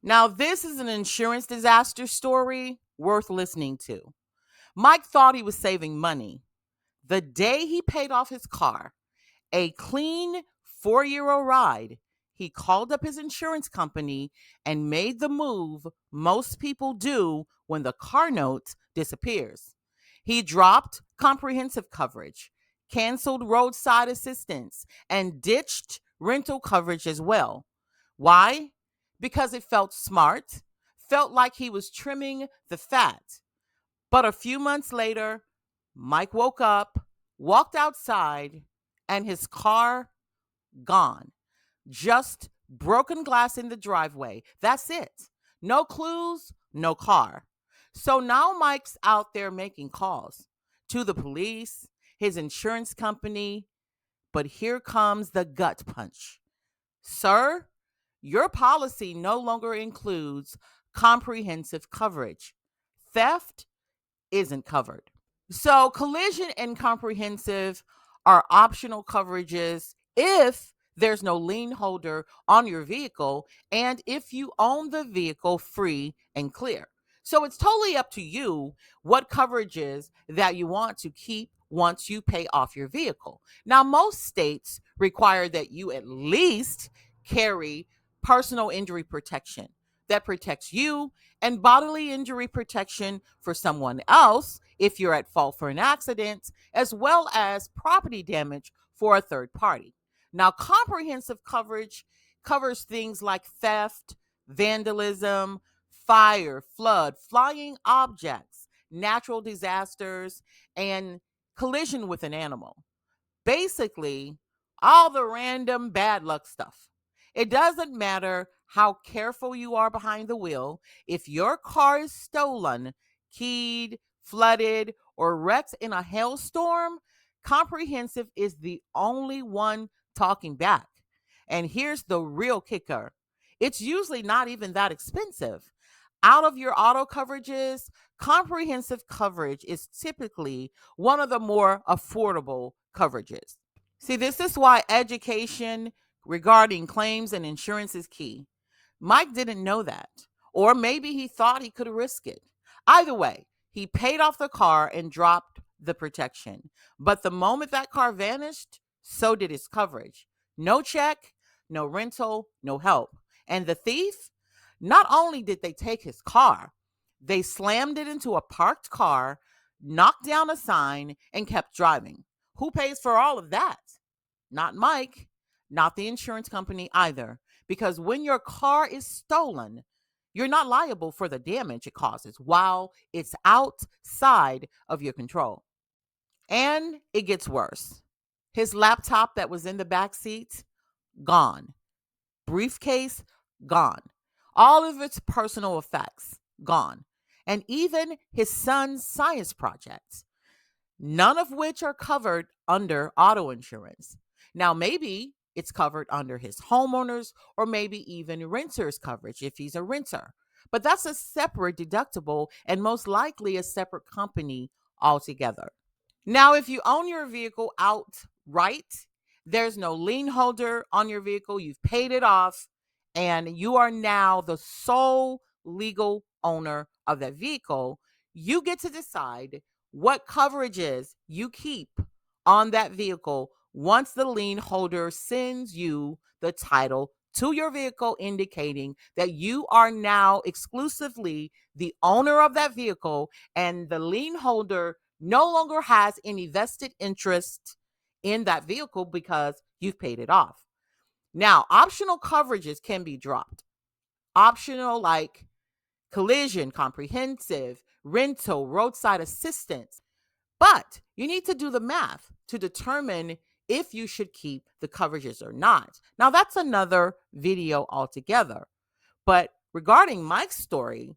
Now, this is an insurance disaster story worth listening to. Mike thought he was saving money. The day he paid off his car, a clean 4-year-old ride, he called up his insurance company and made the move most people do when the car note disappears. He dropped comprehensive coverage, canceled roadside assistance, and ditched rental coverage as well. Why? Because it felt smart, felt like he was trimming the fat. But a few months later, Mike woke up, walked outside, and his car gone. Just broken glass in the driveway. That's it. No clues, no car. So now Mike's out there making calls to the police, his insurance company, but here comes the gut punch. Sir, your policy no longer includes comprehensive coverage. Theft isn't covered. So, collision and comprehensive are optional coverages if there's no lien holder on your vehicle and if you own the vehicle free and clear. So, it's totally up to you what coverages that you want to keep once you pay off your vehicle. Now, most states require that you at least carry personal injury protection that protects you and bodily injury protection for someone else if you're at fault for an accident, as well as property damage for a third party. Now, comprehensive coverage covers things like theft, vandalism, fire, flood, flying objects, natural disasters, and collision with an animal. Basically, all the random bad luck stuff. It doesn't matter how careful you are behind the wheel. If your car is stolen, keyed, flooded, or wrecked in a hailstorm, comprehensive is the only one talking back. And here's the real kicker, it's usually not even that expensive. Out of your auto coverages, comprehensive coverage is typically one of the more affordable coverages. See, this is why education regarding claims and insurance is key. Mike didn't know that, or maybe he thought he could risk it. Either way, he paid off the car and dropped the protection. But the moment that car vanished, so did his coverage. No check, no rental, no help. And the thief, not only did they take his car, they slammed it into a parked car, knocked down a sign, and kept driving. Who pays for all of that? Not Mike, not the insurance company either. Because when your car is stolen, you're not liable for the damage it causes while it's outside of your control. And it gets worse. His laptop that was in the back seat, gone. Briefcase, gone. All of its personal effects, gone. And even his son's science projects, none of which are covered under auto insurance. Now, maybe it's covered under his homeowners or maybe even renter's coverage if he's a renter. But that's a separate deductible and most likely a separate company altogether. Now, if you own your vehicle outright, there's no lien holder on your vehicle, you've paid it off, and you are now the sole legal owner of that vehicle, you get to decide what coverages you keep on that vehicle once the lien holder sends you the title to your vehicle, indicating that you are now exclusively the owner of that vehicle and the lien holder no longer has any vested interest in that vehicle because you've paid it off. Now, optional coverages can be dropped. Optional like collision, comprehensive, rental, roadside assistance. But you need to do the math to determine if you should keep the coverages or not. Now, that's another video altogether. But regarding Mike's story,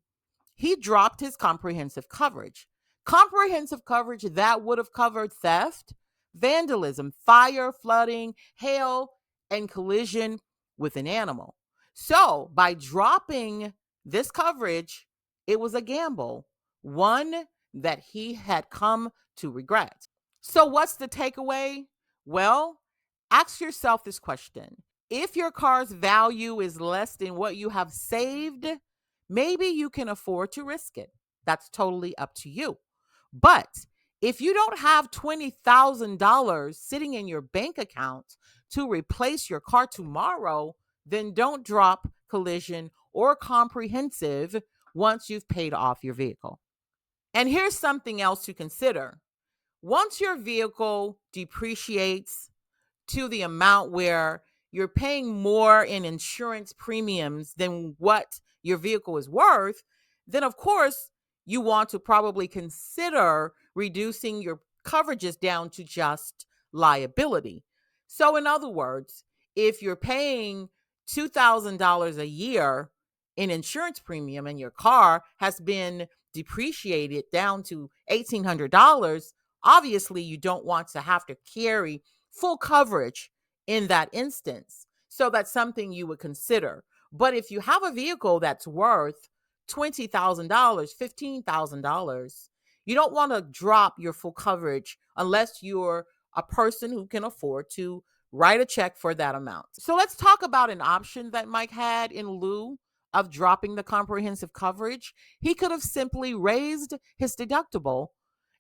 he dropped his comprehensive coverage. Comprehensive coverage that would have covered theft, vandalism, fire, flooding, hail, and collision with an animal. So, by dropping this coverage, it was a gamble, one that he had come to regret. So, what's the takeaway? Well, ask yourself this question. If your car's value is less than what you have saved, maybe you can afford to risk it. That's totally up to you. But if you don't have $20,000 sitting in your bank account to replace your car tomorrow, then don't drop collision or comprehensive once you've paid off your vehicle. And here's something else to consider. Once your vehicle depreciates to the amount where you're paying more in insurance premiums than what your vehicle is worth, then of course you want to probably consider reducing your coverages down to just liability. So, in other words, if you're paying $2,000 a year in insurance premium and your car has been depreciated down to $1,800, obviously you don't want to have to carry full coverage in that instance. So that's something you would consider. But if you have a vehicle that's worth $20,000, $15,000, you don't want to drop your full coverage unless you're a person who can afford to write a check for that amount. So let's talk about an option that Mike had in lieu of dropping the comprehensive coverage. He could have simply raised his deductible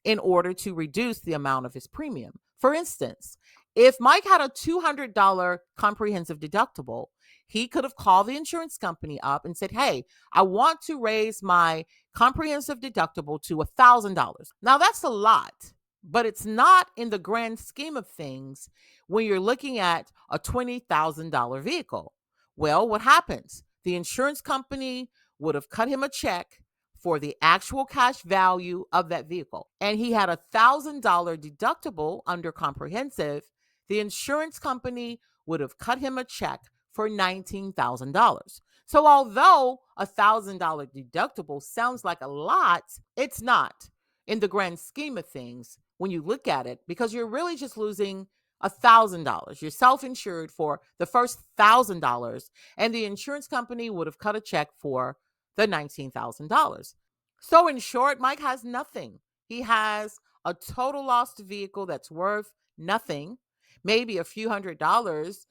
in order to reduce the amount of his premium. For instance, if Mike had a $200 comprehensive deductible, he could have called the insurance company up and said, "Hey, I want to raise my comprehensive deductible to $1,000." Now, that's a lot, but it's not in the grand scheme of things when you're looking at a $20,000 vehicle. Well, what happens? The insurance company would have cut him a check for the actual cash value of that vehicle. And he had a $1,000 deductible under comprehensive. The insurance company would have cut him a check for $19,000. So although a $1,000 deductible sounds like a lot, it's not in the grand scheme of things when you look at it, because you're really just losing $1,000. You're self-insured for the first $1,000, and the insurance company would have cut a check for the $19,000. So in short, Mike has nothing. He has a total lost vehicle that's worth nothing. Maybe a few $100s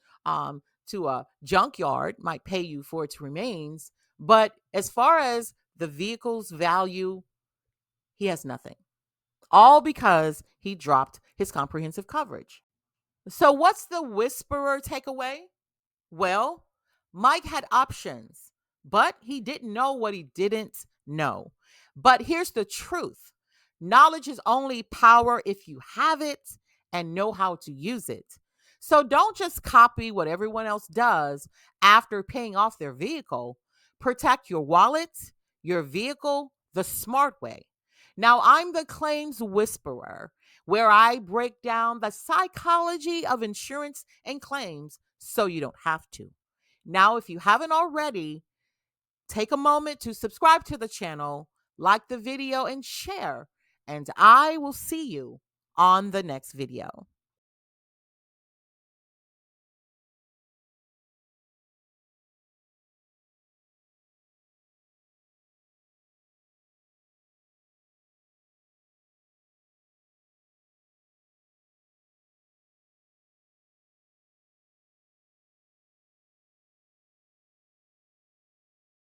to a junkyard might pay you for its remains. But as far as the vehicle's value, he has nothing. All because he dropped his comprehensive coverage. So what's the whisperer takeaway? Well, Mike had options, but he didn't know what he didn't know. But here's the truth: knowledge is only power if you have it and know how to use it. So don't just copy what everyone else does after paying off their vehicle. Protect your wallet, your vehicle, the smart way. Now, I'm the claims whisperer, where I break down the psychology of insurance and claims so you don't have to. Now, if you haven't already, take a moment to subscribe to the channel, like the video, and share. And I will see you on the next video.